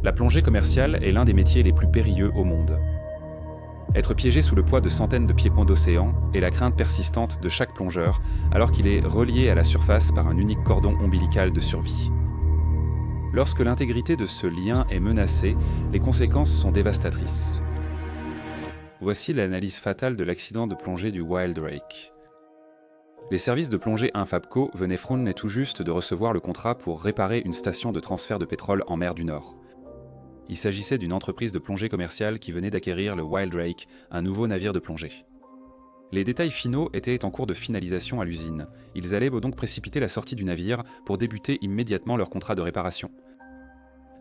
La plongée commerciale est l'un des métiers les plus périlleux au monde. Être piégé sous le poids de centaines de pieds-ponts d'océan est la crainte persistante de chaque plongeur, alors qu'il est relié à la surface par un unique cordon ombilical de survie. Lorsque l'intégrité de ce lien est menacée, les conséquences sont dévastatrices. Voici l'analyse fatale de l'accident de plongée du Wild Rake. Les services de plongée Infabco venaient fronner tout juste de recevoir le contrat pour réparer une station de transfert de pétrole en mer du Nord. Il s'agissait d'une entreprise de plongée commerciale qui venait d'acquérir le Wild Rake, un nouveau navire de plongée. Les détails finaux étaient en cours de finalisation à l'usine. Ils allaient donc précipiter la sortie du navire pour débuter immédiatement leur contrat de réparation.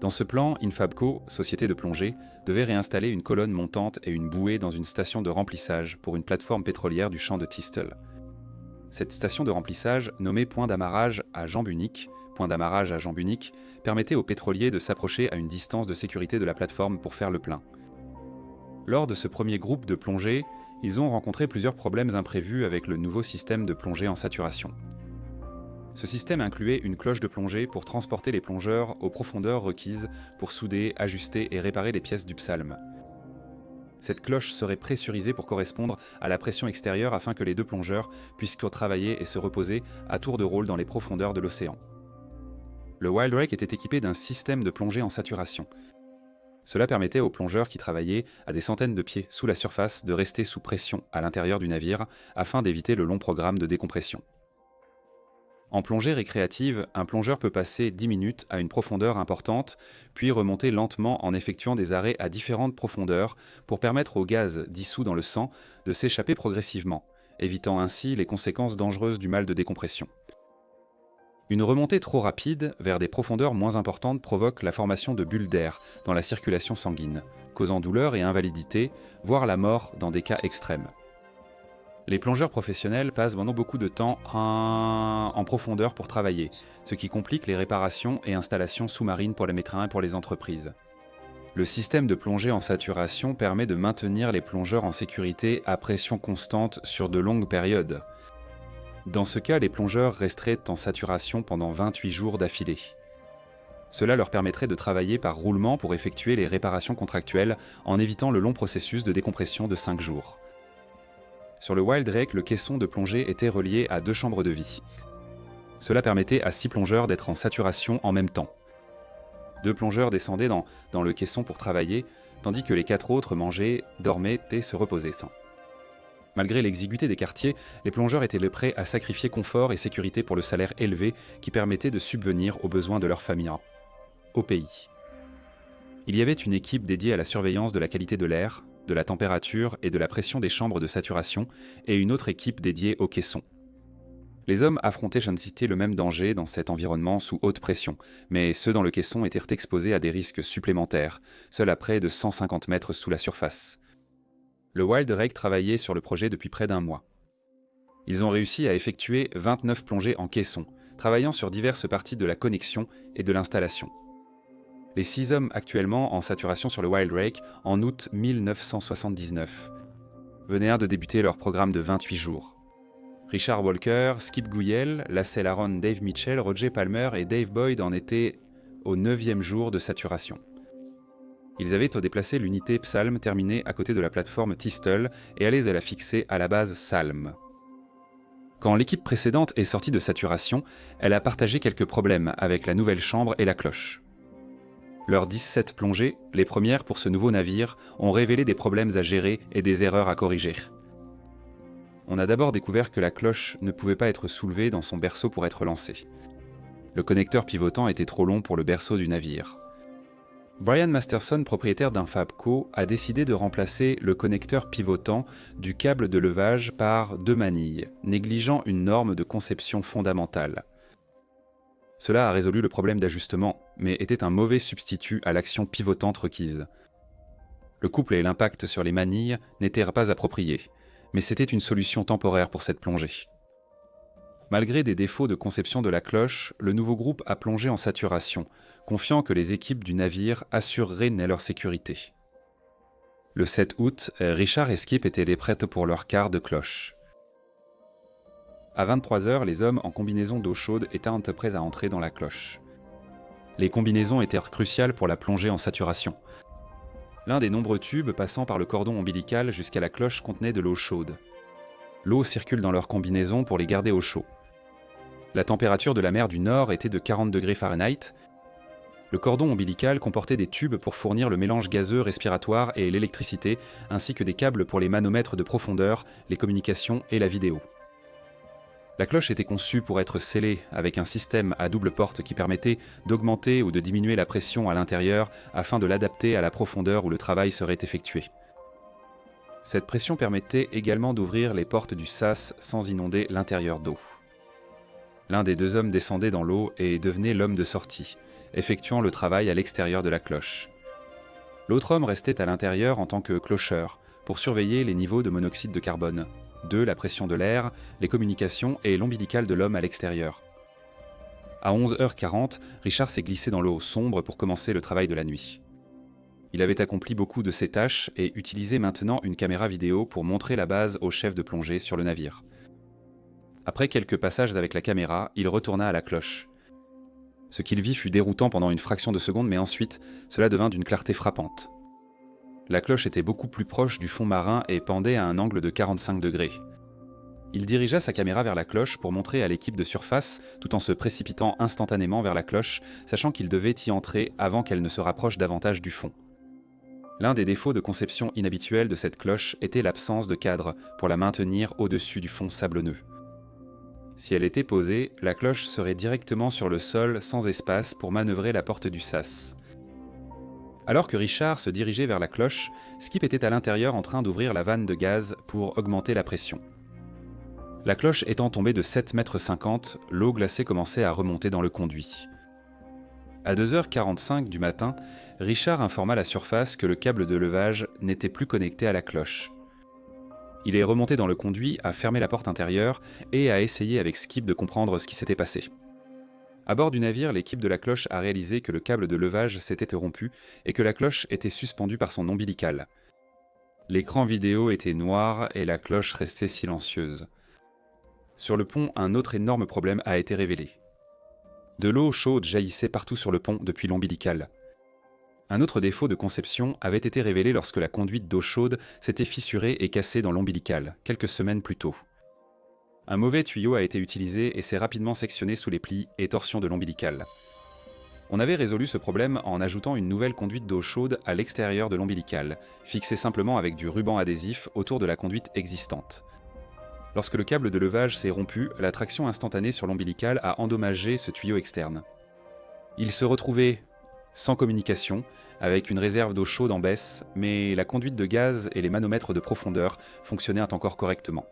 Dans ce plan, Infabco, société de plongée, devait réinstaller une colonne montante et une bouée dans une station de remplissage pour une plateforme pétrolière du champ de Tistel. Cette station de remplissage, nommée point d'amarrage à jambe unique, permettait aux pétroliers de s'approcher à une distance de sécurité de la plateforme pour faire le plein. Lors de ce premier groupe de plongée, ils ont rencontré plusieurs problèmes imprévus avec le nouveau système de plongée en saturation. Ce système incluait une cloche de plongée pour transporter les plongeurs aux profondeurs requises pour souder, ajuster et réparer les pièces du psalme. Cette cloche serait pressurisée pour correspondre à la pression extérieure afin que les deux plongeurs puissent travailler et se reposer à tour de rôle dans les profondeurs de l'océan. Le Wild Rake était équipé d'un système de plongée en saturation. Cela permettait aux plongeurs qui travaillaient à des centaines de pieds sous la surface de rester sous pression à l'intérieur du navire afin d'éviter le long programme de décompression. En plongée récréative, un plongeur peut passer 10 minutes à une profondeur importante, puis remonter lentement en effectuant des arrêts à différentes profondeurs pour permettre au gaz dissous dans le sang de s'échapper progressivement, évitant ainsi les conséquences dangereuses du mal de décompression. Une remontée trop rapide vers des profondeurs moins importantes provoque la formation de bulles d'air dans la circulation sanguine, causant douleur et invalidité, voire la mort dans des cas extrêmes. Les plongeurs professionnels passent maintenant beaucoup de temps en profondeur pour travailler, ce qui complique les réparations et installations sous-marines pour les métrains et pour les entreprises. Le système de plongée en saturation permet de maintenir les plongeurs en sécurité à pression constante sur de longues périodes. Dans ce cas, les plongeurs resteraient en saturation pendant 28 jours d'affilée. Cela leur permettrait de travailler par roulement pour effectuer les réparations contractuelles en évitant le long processus de décompression de 5 jours. Sur le Wild Rake, le caisson de plongée était relié à 2 chambres de vie. Cela permettait à 6 plongeurs d'être en saturation en même temps. 2 plongeurs descendaient dans le caisson pour travailler, tandis que les 4 autres mangeaient, dormaient et se reposaient. Malgré l'exiguïté des quartiers, les plongeurs étaient prêts à sacrifier confort et sécurité pour le salaire élevé qui permettait de subvenir aux besoins de leur famille au pays. Il y avait une équipe dédiée à la surveillance de la qualité de l'air, de la température et de la pression des chambres de saturation et une autre équipe dédiée aux caissons. Les hommes affrontaient le même danger dans cet environnement sous haute pression, mais ceux dans le caisson étaient exposés à des risques supplémentaires, seuls à près de 150 mètres sous la surface. Le Wild Rake travaillait sur le projet depuis près d'1 mois. Ils ont réussi à effectuer 29 plongées en caisson, travaillant sur diverses parties de la connexion et de l'installation. Les 6 hommes actuellement en saturation sur le Wild Rake en août 1979 venaient de débuter leur programme de 28 jours. Richard Walker, Skip Guyel, Lassell Aron, Dave Mitchell, Roger Palmer et Dave Boyd en étaient au 9e jour de saturation. Ils avaient déplacé l'unité Psalm terminée à côté de la plateforme Tistel et allaient la fixer à la base Salm. Quand l'équipe précédente est sortie de saturation, elle a partagé quelques problèmes avec la nouvelle chambre et la cloche. Leurs 17 plongées, les premières pour ce nouveau navire, ont révélé des problèmes à gérer et des erreurs à corriger. On a d'abord découvert que la cloche ne pouvait pas être soulevée dans son berceau pour être lancée. Le connecteur pivotant était trop long pour le berceau du navire. Brian Masterson, propriétaire d'Infabco, a décidé de remplacer le connecteur pivotant du câble de levage par 2 manilles, négligeant une norme de conception fondamentale. Cela a résolu le problème d'ajustement, mais était un mauvais substitut à l'action pivotante requise. Le couple et l'impact sur les manilles n'étaient pas appropriés, mais c'était une solution temporaire pour cette plongée. Malgré des défauts de conception de la cloche, le nouveau groupe a plongé en saturation, confiant que les équipes du navire assureraient leur sécurité. Le 7 août, Richard et Skip étaient prêts pour leur quart de cloche. À 23h, les hommes en combinaison d'eau chaude étaient prêts à entrer dans la cloche. Les combinaisons étaient cruciales pour la plongée en saturation. L'un des nombreux tubes passant par le cordon ombilical jusqu'à la cloche contenait de l'eau chaude. L'eau circule dans leurs combinaisons pour les garder au chaud. La température de la mer du Nord était de 40 degrés Fahrenheit. Le cordon ombilical comportait des tubes pour fournir le mélange gazeux respiratoire et l'électricité, ainsi que des câbles pour les manomètres de profondeur, les communications et la vidéo. La cloche était conçue pour être scellée avec un système à double porte qui permettait d'augmenter ou de diminuer la pression à l'intérieur afin de l'adapter à la profondeur où le travail serait effectué. Cette pression permettait également d'ouvrir les portes du sas sans inonder l'intérieur d'eau. L'un des deux hommes descendait dans l'eau et devenait l'homme de sortie, effectuant le travail à l'extérieur de la cloche. L'autre homme restait à l'intérieur en tant que clocheur, pour surveiller les niveaux de monoxyde de carbone, la pression de l'air, les communications et l'ombilical de l'homme à l'extérieur. À 11h40, Richard s'est glissé dans l'eau sombre pour commencer le travail de la nuit. Il avait accompli beaucoup de ses tâches et utilisait maintenant une caméra vidéo pour montrer la base au chef de plongée sur le navire. Après quelques passages avec la caméra, il retourna à la cloche. Ce qu'il vit fut déroutant pendant une fraction de seconde, mais ensuite, cela devint d'une clarté frappante. La cloche était beaucoup plus proche du fond marin et pendait à un angle de 45 degrés. Il dirigea sa caméra vers la cloche pour montrer à l'équipe de surface, tout en se précipitant instantanément vers la cloche, sachant qu'il devait y entrer avant qu'elle ne se rapproche davantage du fond. L'un des défauts de conception inhabituels de cette cloche était l'absence de cadre pour la maintenir au-dessus du fond sablonneux. Si elle était posée, la cloche serait directement sur le sol sans espace pour manœuvrer la porte du sas. Alors que Richard se dirigeait vers la cloche, Skip était à l'intérieur en train d'ouvrir la vanne de gaz pour augmenter la pression. La cloche étant tombée de 7,50 m, l'eau glacée commençait à remonter dans le conduit. À 2h45 du matin, Richard informa la surface que le câble de levage n'était plus connecté à la cloche. Il est remonté dans le conduit, a fermé la porte intérieure et a essayé avec Skip de comprendre ce qui s'était passé. À bord du navire, l'équipe de la cloche a réalisé que le câble de levage s'était rompu et que la cloche était suspendue par son ombilical. L'écran vidéo était noir et la cloche restait silencieuse. Sur le pont, un autre énorme problème a été révélé. De l'eau chaude jaillissait partout sur le pont depuis l'ombilical. Un autre défaut de conception avait été révélé lorsque la conduite d'eau chaude s'était fissurée et cassée dans l'ombilical, quelques semaines plus tôt. Un mauvais tuyau a été utilisé et s'est rapidement sectionné sous les plis et torsions de l'ombilical. On avait résolu ce problème en ajoutant une nouvelle conduite d'eau chaude à l'extérieur de l'ombilical, fixée simplement avec du ruban adhésif autour de la conduite existante. Lorsque le câble de levage s'est rompu, la traction instantanée sur l'ombilical a endommagé ce tuyau externe. Il se retrouvait sans communication, avec une réserve d'eau chaude en baisse, mais la conduite de gaz et les manomètres de profondeur fonctionnaient encore correctement.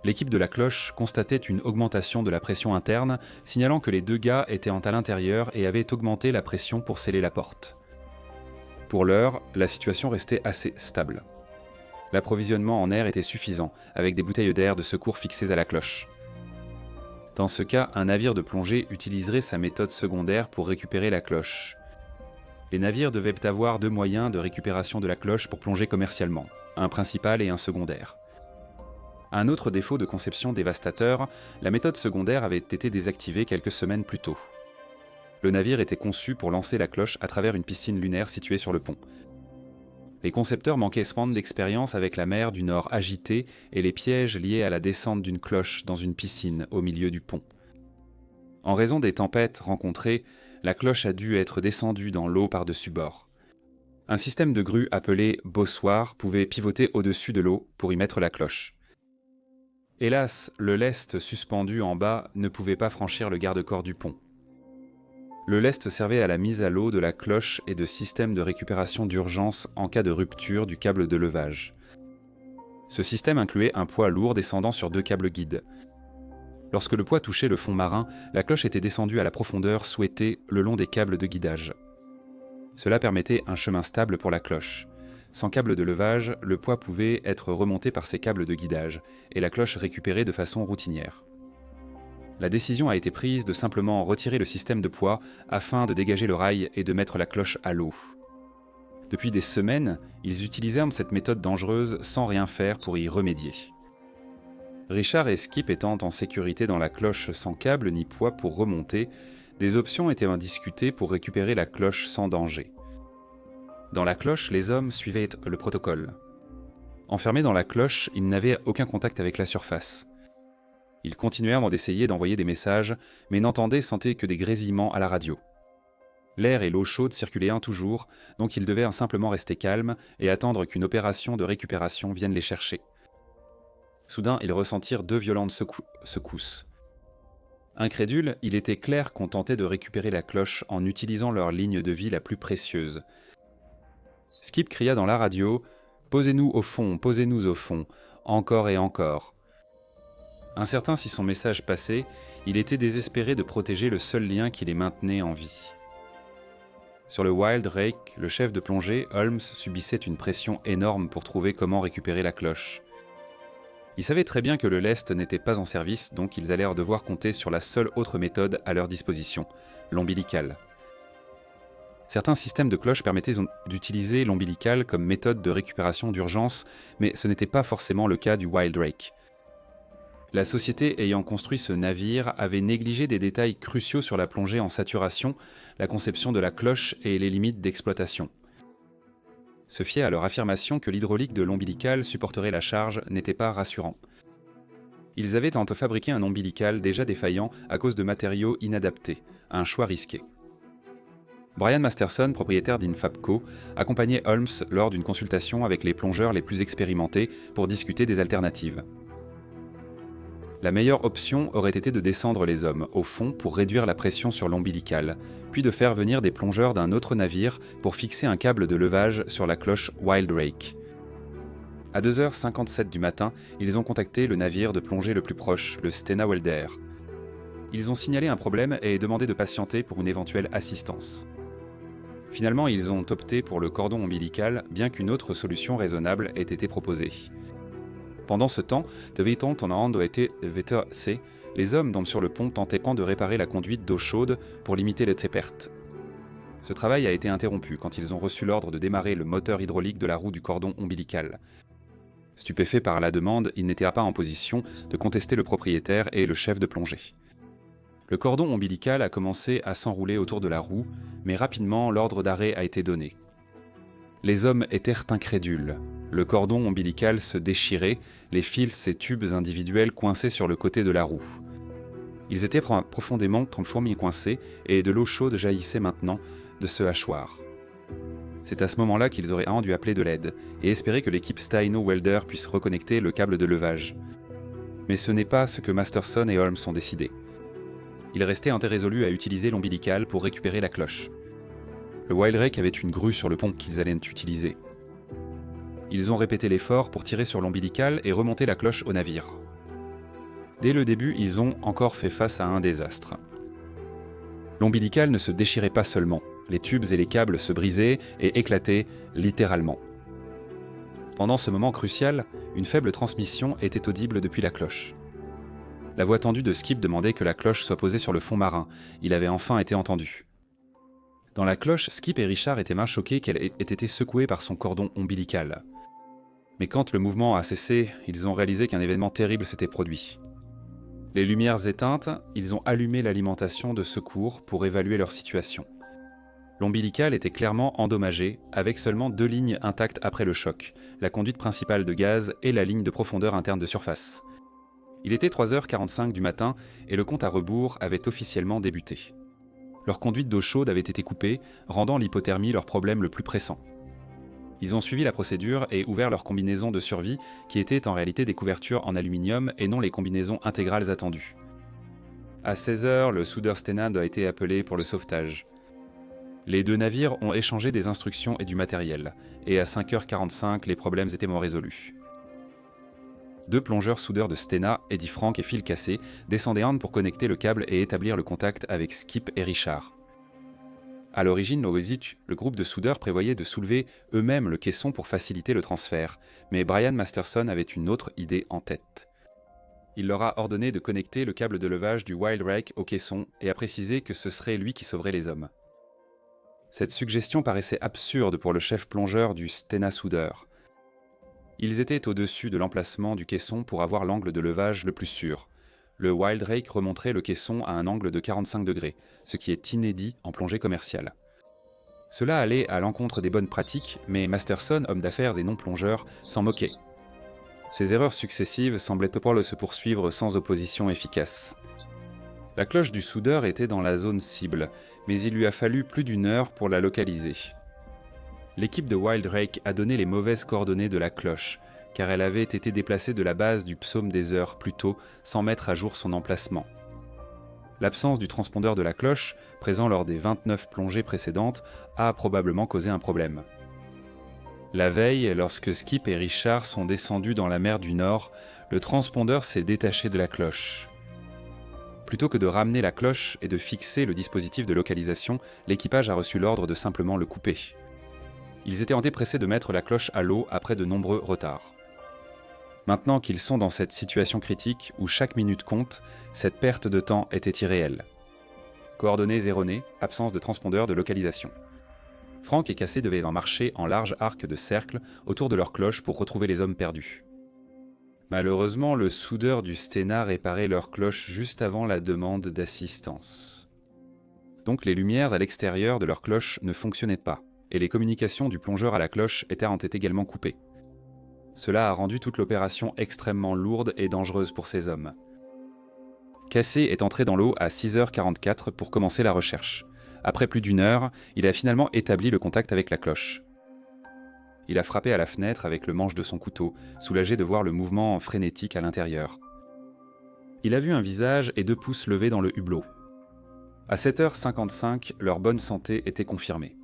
L'équipe de la cloche constatait une augmentation de la pression interne, signalant que les deux gars étaient à l'intérieur et avaient augmenté la pression pour sceller la porte. Pour l'heure, la situation restait assez stable. L'approvisionnement en air était suffisant, avec des bouteilles d'air de secours fixées à la cloche. Dans ce cas, un navire de plongée utiliserait sa méthode secondaire pour récupérer la cloche. Les navires devaient avoir deux moyens de récupération de la cloche pour plonger commercialement, un principal et un secondaire. Un autre défaut de conception dévastateur, la méthode secondaire avait été désactivée quelques semaines plus tôt. Le navire était conçu pour lancer la cloche à travers une piscine lunaire située sur le pont. Les concepteurs manquaient cependant d'expérience avec la mer du Nord agitée et les pièges liés à la descente d'une cloche dans une piscine au milieu du pont. En raison des tempêtes rencontrées, la cloche a dû être descendue dans l'eau par-dessus bord. Un système de grue appelé bossoir pouvait pivoter au-dessus de l'eau pour y mettre la cloche. Hélas, le lest suspendu en bas ne pouvait pas franchir le garde-corps du pont. Le lest servait à la mise à l'eau de la cloche et de système de récupération d'urgence en cas de rupture du câble de levage. Ce système incluait un poids lourd descendant sur deux câbles guides. Lorsque le poids touchait le fond marin, la cloche était descendue à la profondeur souhaitée le long des câbles de guidage. Cela permettait un chemin stable pour la cloche. Sans câble de levage, le poids pouvait être remonté par ces câbles de guidage, et la cloche récupérée de façon routinière. La décision a été prise de simplement retirer le système de poids afin de dégager le rail et de mettre la cloche à l'eau. Depuis des semaines, ils utilisèrent cette méthode dangereuse sans rien faire pour y remédier. Richard et Skip étant en sécurité dans la cloche sans câble ni poids pour remonter, Des options étaient discutées pour récupérer la cloche sans danger. Dans la cloche, les hommes suivaient le protocole. Enfermés dans la cloche, ils n'avaient aucun contact avec la surface. Ils continuèrent d'essayer d'envoyer des messages, mais n'entendaient sentaient que des grésillements à la radio. L'air et l'eau chaude circulaient toujours, donc ils devaient simplement rester calmes et attendre qu'une opération de récupération vienne les chercher. Soudain, ils ressentirent 2 violentes secousses. Incrédules, il était clair qu'on tentait de récupérer la cloche en utilisant leur ligne de vie la plus précieuse. Skip cria dans la radio « Posez-nous au fond, encore et encore ». Incertain si son message passait, il était désespéré de protéger le seul lien qui les maintenait en vie. Sur le Wild Rake, le chef de plongée, Holmes, subissait une pression énorme pour trouver comment récupérer la cloche. Ils savaient très bien que le lest n'était pas en service, donc ils allèrent devoir compter sur la seule autre méthode à leur disposition, l'ombilical. Certains systèmes de cloches permettaient d'utiliser l'ombilical comme méthode de récupération d'urgence, mais ce n'était pas forcément le cas du Wild Rake. La société ayant construit ce navire avait négligé des détails cruciaux sur la plongée en saturation, la conception de la cloche et les limites d'exploitation. Se fier à leur affirmation que l'hydraulique de l'ombilical supporterait la charge n'était pas rassurant. Ils avaient fabriqué un ombilical déjà défaillant à cause de matériaux inadaptés, un choix risqué. Brian Masterson, propriétaire d'Infabco, accompagnait Holmes lors d'une consultation avec les plongeurs les plus expérimentés pour discuter des alternatives. La meilleure option aurait été de descendre les hommes au fond pour réduire la pression sur l'ombilical, puis de faire venir des plongeurs d'un autre navire pour fixer un câble de levage sur la cloche Wild Rake. À 2h57 du matin, ils ont contacté le navire de plongée le plus proche, le Stena Welder. Ils ont signalé un problème et demandé de patienter pour une éventuelle assistance. Finalement, ils ont opté pour le cordon ombilical, bien qu'une autre solution raisonnable ait été proposée. Pendant ce temps, les hommes tombent sur le pont tentant de réparer la conduite d'eau chaude pour limiter les pertes. Ce travail a été interrompu quand ils ont reçu l'ordre de démarrer le moteur hydraulique de la roue du cordon ombilical. Stupéfaits par la demande, ils n'étaient pas en position de contester le propriétaire et le chef de plongée. Le cordon ombilical a commencé à s'enrouler autour de la roue, mais rapidement l'ordre d'arrêt a été donné. Les hommes étaient incrédules. Le cordon ombilical se déchirait, les fils et tubes individuels coincés sur le côté de la roue. Ils étaient profondément coincés et de l'eau chaude jaillissait maintenant de ce hachoir. C'est à ce moment-là qu'ils auraient dû appeler de l'aide et espérer que l'équipe Stena Welder puisse reconnecter le câble de levage. Mais ce n'est pas ce que Masterson et Holmes ont décidé. Ils restaient résolus à utiliser l'ombilical pour récupérer la cloche. Le Wild Rake avait une grue sur le pont qu'ils allaient utiliser. Ils ont répété l'effort pour tirer sur l'ombilical et remonter la cloche au navire. Dès le début, ils ont encore fait face à un désastre. L'ombilical ne se déchirait pas seulement, les tubes et les câbles se brisaient et éclataient littéralement. Pendant ce moment crucial, une faible transmission était audible depuis la cloche. La voix tendue de Skip demandait que la cloche soit posée sur le fond marin. Il avait enfin été entendu. Dans la cloche, Skip et Richard étaient choqués qu'elle ait été secouée par son cordon ombilical. Mais quand le mouvement a cessé, ils ont réalisé qu'un événement terrible s'était produit. Les lumières éteintes, ils ont allumé l'alimentation de secours pour évaluer leur situation. L'ombilical était clairement endommagé, avec seulement 2 lignes intactes après le choc, la conduite principale de gaz et la ligne de profondeur interne de surface. Il était 3h45 du matin et le compte à rebours avait officiellement débuté. Leur conduite d'eau chaude avait été coupée, rendant l'hypothermie leur problème le plus pressant. Ils ont suivi la procédure et ouvert leurs combinaisons de survie, qui étaient en réalité des couvertures en aluminium et non les combinaisons intégrales attendues. À 16h, le soudeur Stena a été appelé pour le sauvetage. Les 2 navires ont échangé des instructions et du matériel, et à 5h45, les problèmes étaient résolus. 2 plongeurs soudeurs de Stena, Eddie Frank et Phil Cassé, descendaient pour connecter le câble et établir le contact avec Skip et Richard. À l'origine, le groupe de soudeurs prévoyait de soulever eux-mêmes le caisson pour faciliter le transfert, mais Brian Masterson avait une autre idée en tête. Il leur a ordonné de connecter le câble de levage du Wild Rake au caisson et a précisé que ce serait lui qui sauverait les hommes. Cette suggestion paraissait absurde pour le chef plongeur du Stena soudeur. Ils étaient au-dessus de l'emplacement du caisson pour avoir l'angle de levage le plus sûr. le Wildrake remonterait le caisson à un angle de 45 degrés, ce qui est inédit en plongée commerciale. Cela allait à l'encontre des bonnes pratiques, mais Masterson, homme d'affaires et non plongeur, s'en moquait. Ces erreurs successives semblaient pouvoir se poursuivre sans opposition efficace. La cloche du soudeur était dans la zone cible, mais il lui a fallu plus d'1 heure pour la localiser. L'équipe de Wildrake a donné les mauvaises coordonnées de la cloche, car elle avait été déplacée de la base du psaume des heures plus tôt, sans mettre à jour son emplacement. L'absence du transpondeur de la cloche, présent lors des 29 plongées précédentes, a probablement causé un problème. La veille, lorsque Skip et Richard sont descendus dans la mer du Nord, le transpondeur s'est détaché de la cloche. Plutôt que de ramener la cloche et de fixer le dispositif de localisation, l'équipage a reçu l'ordre de simplement le couper. Ils étaient empressés de mettre la cloche à l'eau après de nombreux retards. Maintenant qu'ils sont dans cette situation critique où chaque minute compte, cette perte de temps était irréelle. Coordonnées erronées, absence de transpondeur de localisation. Frank et Casey devaient marcher en large arc de cercle autour de leur cloche pour retrouver les hommes perdus. Malheureusement, le soudeur du Stena réparait leur cloche juste avant la demande d'assistance. Donc les lumières à l'extérieur de leur cloche ne fonctionnaient pas, et les communications du plongeur à la cloche ont été également coupées. Cela a rendu toute l'opération extrêmement lourde et dangereuse pour ces hommes. Casey est entré dans l'eau à 6h44 pour commencer la recherche. Après plus d'1 heure, il a finalement établi le contact avec la cloche. Il a frappé à la fenêtre avec le manche de son couteau, soulagé de voir le mouvement frénétique à l'intérieur. Il a vu un visage et 2 pouces levés dans le hublot. À 7h55, leur bonne santé était confirmée.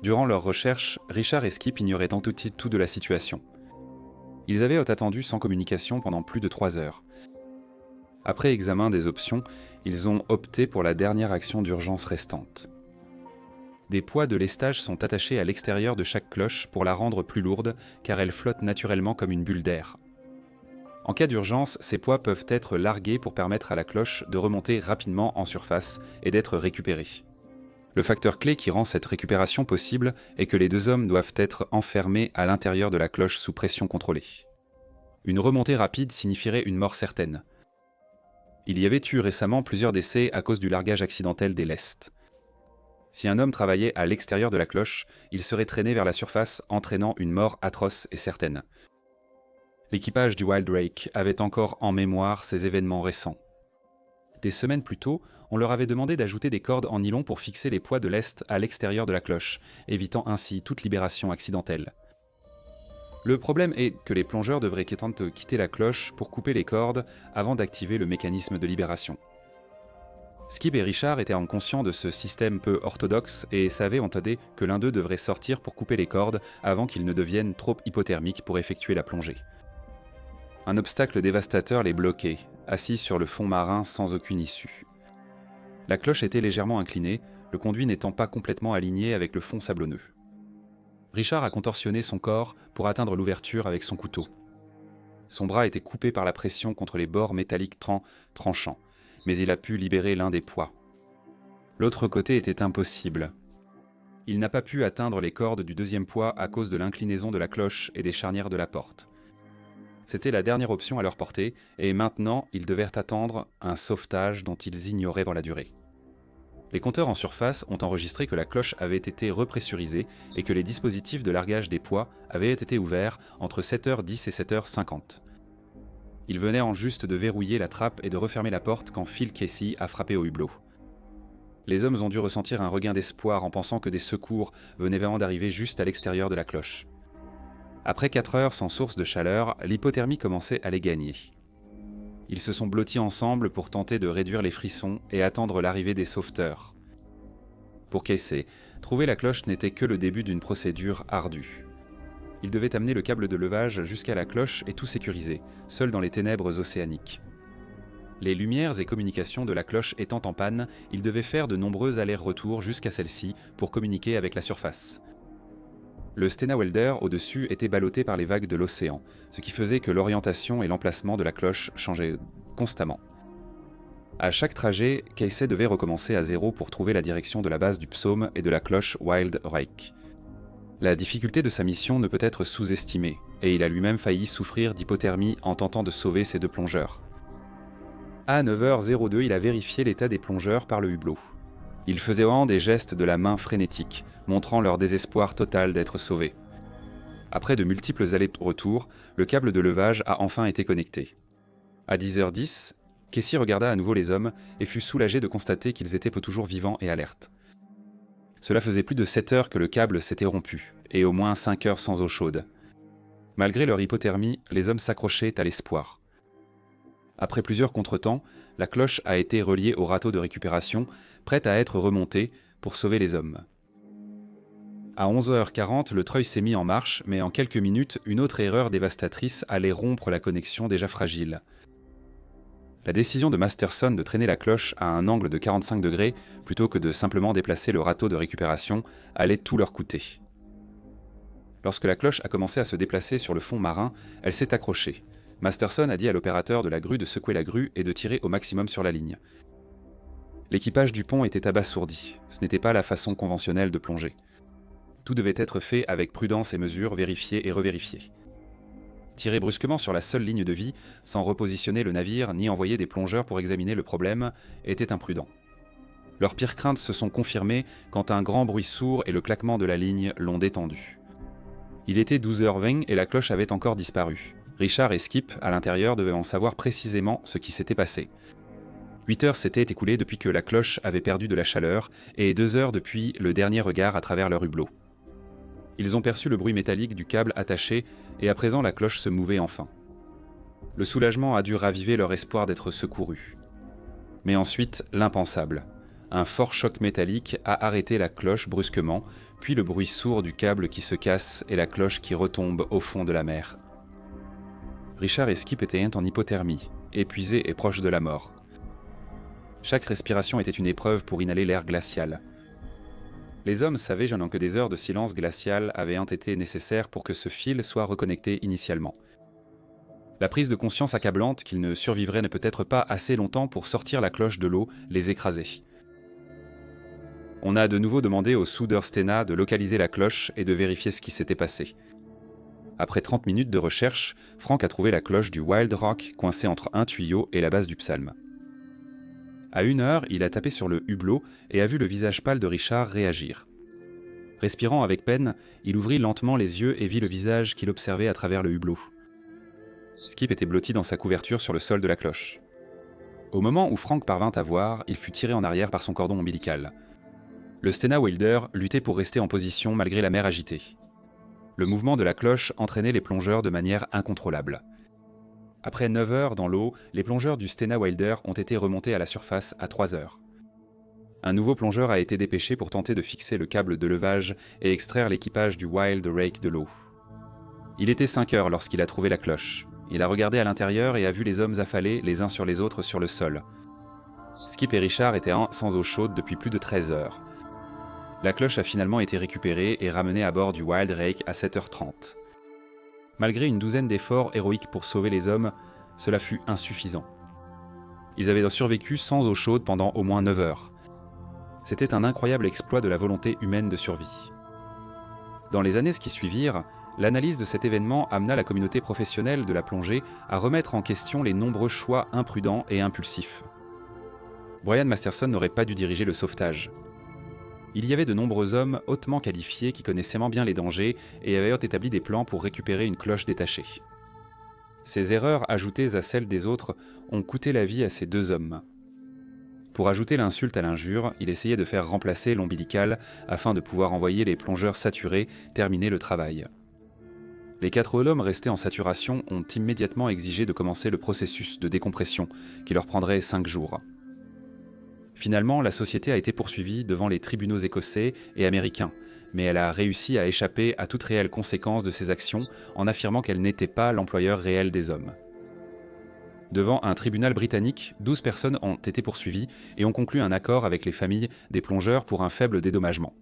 Durant leur recherche, Richard et Skip ignoraient tout de la situation. Ils avaient attendu sans communication pendant plus de 3 heures. Après examen des options, ils ont opté pour la dernière action d'urgence restante. Des poids de lestage sont attachés à l'extérieur de chaque cloche pour la rendre plus lourde, car elle flotte naturellement comme une bulle d'air. En cas d'urgence, ces poids peuvent être largués pour permettre à la cloche de remonter rapidement en surface et d'être récupérée. Le facteur clé qui rend cette récupération possible est que les 2 hommes doivent être enfermés à l'intérieur de la cloche sous pression contrôlée. Une remontée rapide signifierait une mort certaine. Il y avait eu récemment plusieurs décès à cause du largage accidentel des lestes. Si un homme travaillait à l'extérieur de la cloche, il serait traîné vers la surface, entraînant une mort atroce et certaine. L'équipage du Wildrake avait encore en mémoire ces événements récents. Des semaines plus tôt, on leur avait demandé d'ajouter des cordes en nylon pour fixer les poids de lest à l'extérieur de la cloche, évitant ainsi toute libération accidentelle. Le problème est que les plongeurs devraient quitter la cloche pour couper les cordes avant d'activer le mécanisme de libération. Skip et Richard étaient conscients de ce système peu orthodoxe et savaient entendu que l'un d'eux devrait sortir pour couper les cordes avant qu'ils ne deviennent trop hypothermiques pour effectuer la plongée. Un obstacle dévastateur les bloquait, assis sur le fond marin sans aucune issue. La cloche était légèrement inclinée, le conduit n'étant pas complètement aligné avec le fond sablonneux. Richard a contorsionné son corps pour atteindre l'ouverture avec son couteau. Son bras était coupé par la pression contre les bords métalliques tranchants, mais il a pu libérer l'un des poids. L'autre côté était impossible. Il n'a pas pu atteindre les cordes du 2e poids à cause de l'inclinaison de la cloche et des charnières de la porte. C'était la dernière option à leur portée, et maintenant ils devaient attendre un sauvetage dont ils ignoraient la durée. Les compteurs en surface ont enregistré que la cloche avait été repressurisée et que les dispositifs de largage des poids avaient été ouverts entre 7h10 et 7h50. Ils venaient juste de verrouiller la trappe et de refermer la porte quand Phil Casey a frappé au hublot. Les hommes ont dû ressentir un regain d'espoir en pensant que des secours venaient vraiment d'arriver juste à l'extérieur de la cloche. Après 4 heures sans source de chaleur, l'hypothermie commençait à les gagner. Ils se sont blottis ensemble pour tenter de réduire les frissons et attendre l'arrivée des sauveteurs. Pour Casey, trouver la cloche n'était que le début d'une procédure ardue. Il devait amener le câble de levage jusqu'à la cloche et tout sécuriser, seul dans les ténèbres océaniques. Les lumières et communications de la cloche étant en panne, il devait faire de nombreux allers-retours jusqu'à celle-ci pour communiquer avec la surface. Le Stena Welder au-dessus était ballotté par les vagues de l'océan, ce qui faisait que l'orientation et l'emplacement de la cloche changeaient constamment. À chaque trajet, Casey devait recommencer à zéro pour trouver la direction de la base du psaume et de la cloche Wildrake. La difficulté de sa mission ne peut être sous-estimée, et il a lui-même failli souffrir d'hypothermie en tentant de sauver ses 2 plongeurs. À 9h02, il a vérifié l'état des plongeurs par le hublot. Ils faisaient vraiment des gestes de la main frénétiques, montrant leur désespoir total d'être sauvés. Après de multiples allers-retours, le câble de levage a enfin été connecté. À 10h10, Casey regarda à nouveau les hommes et fut soulagé de constater qu'ils étaient toujours vivants et alertes. Cela faisait plus de 7 heures que le câble s'était rompu, et au moins 5 heures sans eau chaude. Malgré leur hypothermie, les hommes s'accrochaient à l'espoir. Après plusieurs contretemps, la cloche a été reliée au râteau de récupération, prête à être remontée pour sauver les hommes. À 11h40, le treuil s'est mis en marche, mais en quelques minutes, une autre erreur dévastatrice allait rompre la connexion déjà fragile. La décision de Masterson de traîner la cloche à un angle de 45 degrés plutôt que de simplement déplacer le râteau de récupération allait tout leur coûter. Lorsque la cloche a commencé à se déplacer sur le fond marin, elle s'est accrochée. Masterson a dit à l'opérateur de la grue de secouer la grue et de tirer au maximum sur la ligne. L'équipage du pont était abasourdi. Ce n'était pas la façon conventionnelle de plonger. Tout devait être fait avec prudence et mesure, vérifié et revérifié. Tirer brusquement sur la seule ligne de vie, sans repositionner le navire ni envoyer des plongeurs pour examiner le problème, était imprudent. Leurs pires craintes se sont confirmées quand un grand bruit sourd et le claquement de la ligne l'ont détendu. Il était 12h20 et la cloche avait encore disparu. Richard et Skip, à l'intérieur, devaient en savoir précisément ce qui s'était passé. 8 heures s'étaient écoulées depuis que la cloche avait perdu de la chaleur et 2 heures depuis le dernier regard à travers leur hublot. Ils ont perçu le bruit métallique du câble attaché et à présent la cloche se mouvait enfin. Le soulagement a dû raviver leur espoir d'être secourus. Mais ensuite, l'impensable. Un fort choc métallique a arrêté la cloche brusquement, puis le bruit sourd du câble qui se casse et la cloche qui retombe au fond de la mer. Richard et Skip étaient en hypothermie, épuisés et proches de la mort. Chaque respiration était une épreuve pour inhaler l'air glacial. Les hommes savaient que des heures de silence glacial avaient été nécessaires pour que ce fil soit reconnecté initialement. La prise de conscience accablante qu'ils ne survivraient ne peut-être pas assez longtemps pour sortir la cloche de l'eau les écrasait. On a de nouveau demandé au soudeur Stena de localiser la cloche et de vérifier ce qui s'était passé. Après 30 minutes de recherche, Frank a trouvé la cloche du Wild Rock coincée entre un tuyau et la base du psalme. À 1h, il a tapé sur le hublot et a vu le visage pâle de Richard réagir. Respirant avec peine, il ouvrit lentement les yeux et vit le visage qu'il observait à travers le hublot. Skip était blotti dans sa couverture sur le sol de la cloche. Au moment où Frank parvint à voir, il fut tiré en arrière par son cordon ombilical. Le Stena Wilder luttait pour rester en position malgré la mer agitée. Le mouvement de la cloche entraînait les plongeurs de manière incontrôlable. Après 9 heures dans l'eau, les plongeurs du Stena Wilder ont été remontés à la surface à 3 heures. Un nouveau plongeur a été dépêché pour tenter de fixer le câble de levage et extraire l'équipage du Wild Rake de l'eau. Il était 5 heures lorsqu'il a trouvé la cloche. Il a regardé à l'intérieur et a vu les hommes affalés les uns sur les autres sur le sol. Skip et Richard étaient sans eau chaude depuis plus de 13 heures. La cloche a finalement été récupérée et ramenée à bord du Wild Rake à 7h30. Malgré une douzaine d'efforts héroïques pour sauver les hommes, cela fut insuffisant. Ils avaient survécu sans eau chaude pendant au moins 9 heures. C'était un incroyable exploit de la volonté humaine de survie. Dans les années qui suivirent, l'analyse de cet événement amena la communauté professionnelle de la plongée à remettre en question les nombreux choix imprudents et impulsifs. Brian Masterson n'aurait pas dû diriger le sauvetage. Il y avait de nombreux hommes hautement qualifiés qui connaissaient bien les dangers et avaient établi des plans pour récupérer une cloche détachée. Ces erreurs ajoutées à celles des autres ont coûté la vie à ces 2 hommes. Pour ajouter l'insulte à l'injure, il essayait de faire remplacer l'ombilical afin de pouvoir envoyer les plongeurs saturés terminer le travail. Les 4 hommes restés en saturation ont immédiatement exigé de commencer le processus de décompression qui leur prendrait 5 jours. Finalement, la société a été poursuivie devant les tribunaux écossais et américains, mais elle a réussi à échapper à toute réelle conséquence de ses actions en affirmant qu'elle n'était pas l'employeur réel des hommes. Devant un tribunal britannique, 12 personnes ont été poursuivies et ont conclu un accord avec les familles des plongeurs pour un faible dédommagement.